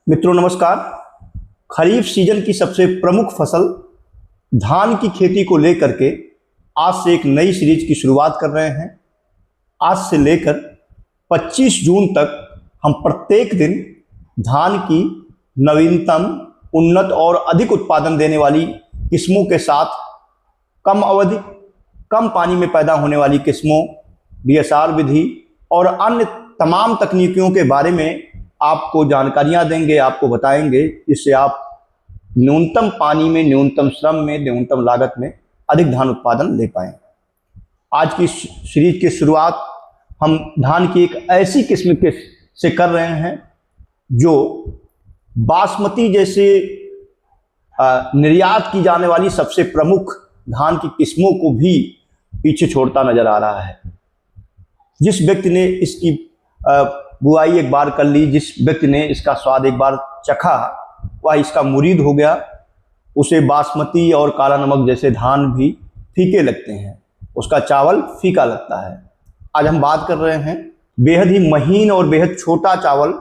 मित्रों नमस्कार। खरीफ सीजन की सबसे प्रमुख फसल धान की खेती को लेकर के आज से एक नई सीरीज की शुरुआत कर रहे हैं। आज से लेकर 25 जून तक हम प्रत्येक दिन धान की नवीनतम, उन्नत और अधिक उत्पादन देने वाली किस्मों के साथ कम अवधि, कम पानी में पैदा होने वाली किस्मों, डीएसआर विधि और अन्य तमाम तकनीकियों के बारे में आपको जानकारियां देंगे, आपको बताएंगे, जिससे आप न्यूनतम पानी में, न्यूनतम श्रम में, न्यूनतम लागत में अधिक धान उत्पादन ले पाएं। आज की सीरीज की शुरुआत हम धान की एक ऐसी किस्म के से कर रहे हैं जो बासमती जैसे निर्यात की जाने वाली सबसे प्रमुख धान की किस्मों को भी पीछे छोड़ता नजर आ रहा है। जिस व्यक्ति ने इसकी बुआई एक बार कर ली, जिस व्यक्ति ने इसका स्वाद एक बार चखा, वह इसका मुरीद हो गया। उसे बासमती और काला नमक जैसे धान भी फीके लगते हैं, उसका चावल फीका लगता है। आज हम बात कर रहे हैं बेहद ही महीन और बेहद छोटा चावल,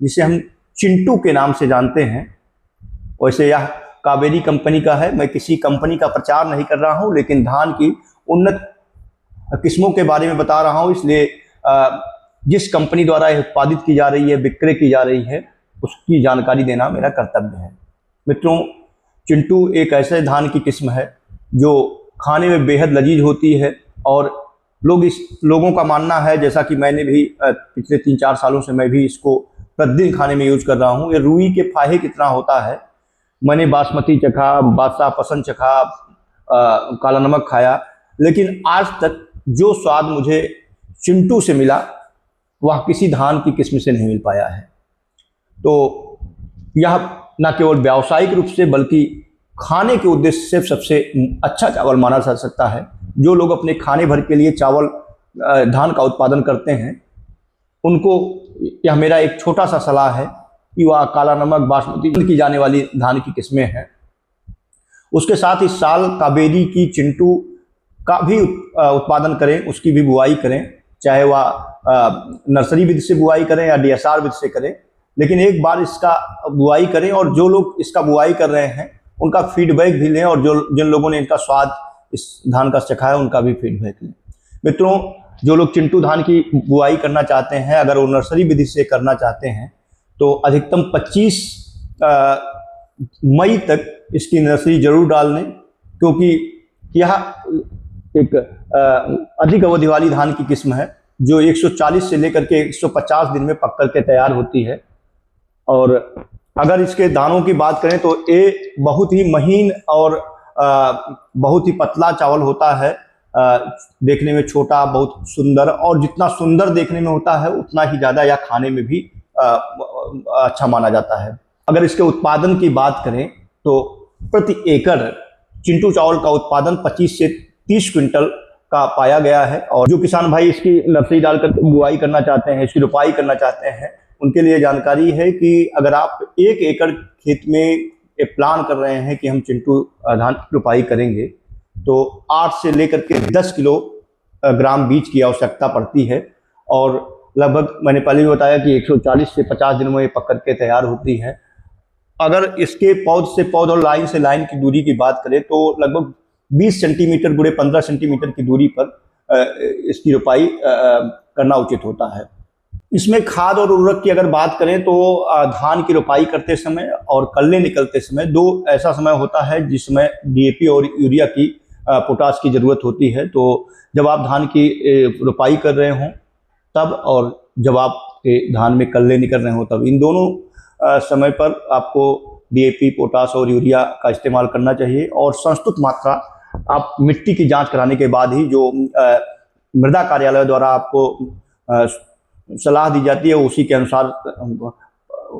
जिसे हम चिंटू के नाम से जानते हैं। वैसे यह कावेरी कंपनी का है। मैं किसी कंपनी का प्रचार नहीं कर रहा हूं, लेकिन धान की उन्नत किस्मों के बारे में बता रहा हूं। इसलिए जिस कंपनी द्वारा यह उत्पादित की जा रही है, विक्रय की जा रही है, उसकी जानकारी देना मेरा कर्तव्य है। मित्रों, चिंटू एक ऐसे धान की किस्म है जो खाने में बेहद लजीज होती है और लोगों का मानना है, जैसा कि मैंने भी पिछले 3-4 सालों से मैं भी इसको प्रतिदिन खाने में यूज कर रहा हूँ। ये रुई के फाहे कितना होता है। मैंने बासमती चखा, बादशाह पसंद चखा, काला नमक खाया, लेकिन आज तक जो स्वाद मुझे चिंटू से मिला वह किसी धान की किस्म से नहीं मिल पाया है। तो यह न केवल व्यावसायिक रूप से बल्कि खाने के उद्देश्य से सबसे अच्छा चावल माना जा सकता है। जो लोग अपने खाने भर के लिए चावल धान का उत्पादन करते हैं, उनको यह मेरा एक छोटा सा सलाह है कि वह काला नमक, बासमती की जाने वाली धान की किस्में हैं। उसके साथ इस साल कावेरी की चिंटू का भी उत्पादन करें, उसकी भी बुआई करें, चाहे वह नर्सरी विधि से बुआई करें या डीएसआर विधि से करें, लेकिन एक बार इसका बुआई करें और जो लोग इसका बुआई कर रहे हैं उनका फीडबैक भी लें, और जिन लोगों ने इनका स्वाद इस धान का चखा है उनका भी फीडबैक लें। मित्रों, जो लोग चिंटू धान की बुआई करना चाहते हैं, अगर वो नर्सरी विधि से करना चाहते हैं, तो अधिकतम 25 मई तक इसकी नर्सरी जरूर डाल लें, क्योंकि यह एक अधिक अवधि वाली धान की किस्म है जो 140 से लेकर के 150 दिन में पक करके तैयार होती है। और अगर इसके दानों की बात करें तो ये बहुत ही महीन और बहुत ही पतला चावल होता है। देखने में छोटा, बहुत सुंदर, और जितना सुंदर देखने में होता है उतना ही ज़्यादा यह खाने में भी अच्छा माना जाता है। अगर इसके उत्पादन की बात करें तो प्रति एकड़ चिंटू चावल का उत्पादन 25 से 30 क्विंटल का पाया गया है। और जो किसान भाई इसकी नर्सरी डालकर बुआई करना चाहते हैं, इसकी रोपाई करना चाहते हैं, उनके लिए जानकारी है कि अगर आप 1 एकड़ खेत में एक प्लान कर रहे हैं कि हम चिंटू धान की रोपाई करेंगे, तो 8 से लेकर के 10 किलोग्राम बीज की आवश्यकता पड़ती है। और लगभग मैंने पहले भी बताया कि 140 से 50 दिन में ये पक करके तैयार होती है। अगर इसके पौध से पौध और लाइन से लाइन की दूरी की बात करें तो लगभग 20 सेंटीमीटर गुणे 15 सेंटीमीटर की दूरी पर इसकी रोपाई करना उचित होता है। इसमें खाद और उर्वरक की अगर बात करें तो धान की रोपाई करते समय और कल्ले निकलते समय 2 ऐसा समय होता है जिसमें डीएपी और यूरिया की, पोटाश की जरूरत होती है। तो जब आप धान की रोपाई कर रहे हों तब, और जब आप धान में कल्ले निकल रहे हों तब, इन दोनों समय पर आपको डीएपी, पोटाश और यूरिया का इस्तेमाल करना चाहिए। और संस्तुत मात्रा आप मिट्टी की जांच कराने के बाद ही, जो मृदा कार्यालय द्वारा आपको सलाह दी जाती है, उसी के अनुसार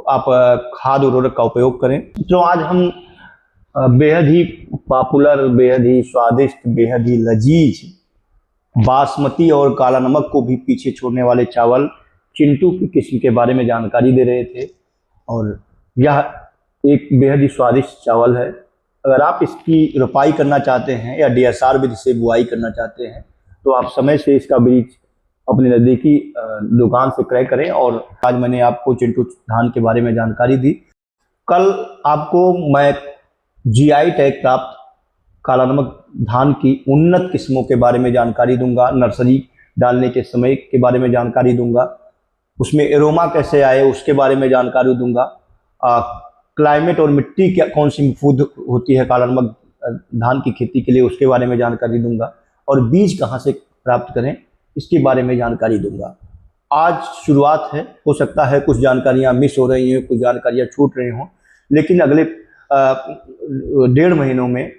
आप खाद उर्वरक का उपयोग करें। तो आज हम बेहद ही पॉपुलर, बेहद ही स्वादिष्ट, बेहद ही लजीज बासमती और काला नमक को भी पीछे छोड़ने वाले चावल चिंटू की किस्म के बारे में जानकारी दे रहे थे। और यह एक बेहद ही स्वादिष्ट चावल है। अगर आप इसकी रोपाई करना चाहते हैं या डीएसआर विधि से बुआई करना चाहते हैं, तो आप समय से इसका बीज अपने नज़दीकी दुकान से क्रय करें। और आज मैंने आपको चिंटू धान के बारे में जानकारी दी। कल आपको मैं जीआई टैग प्राप्त काला नमक धान की उन्नत किस्मों के बारे में जानकारी दूंगा, नर्सरी डालने के समय के बारे में जानकारी दूंगा, उसमें एरोमा कैसे आए उसके बारे में जानकारी दूंगा, क्लाइमेट और मिट्टी क्या कौन सी मफूद होती है काला नमक धान की खेती के लिए उसके बारे में जानकारी दूंगा, और बीज कहाँ से प्राप्त करें इसके बारे में जानकारी दूंगा। आज शुरुआत है, हो सकता है कुछ जानकारियाँ मिस हो रही हैं, कुछ जानकारियाँ छूट रही हों, लेकिन अगले 1.5 महीनों में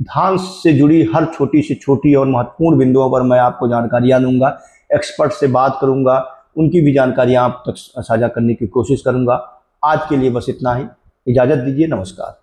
धान से जुड़ी हर छोटी से छोटी और महत्वपूर्ण बिंदुओं पर मैं आपको जानकारियाँ दूंगा, एक्सपर्ट से बात करूंगा, उनकी भी जानकारियाँ आप तक साझा करने की कोशिश करूंगा। आज के लिए बस इतना ही, इजाज़त दीजिए, नमस्कार।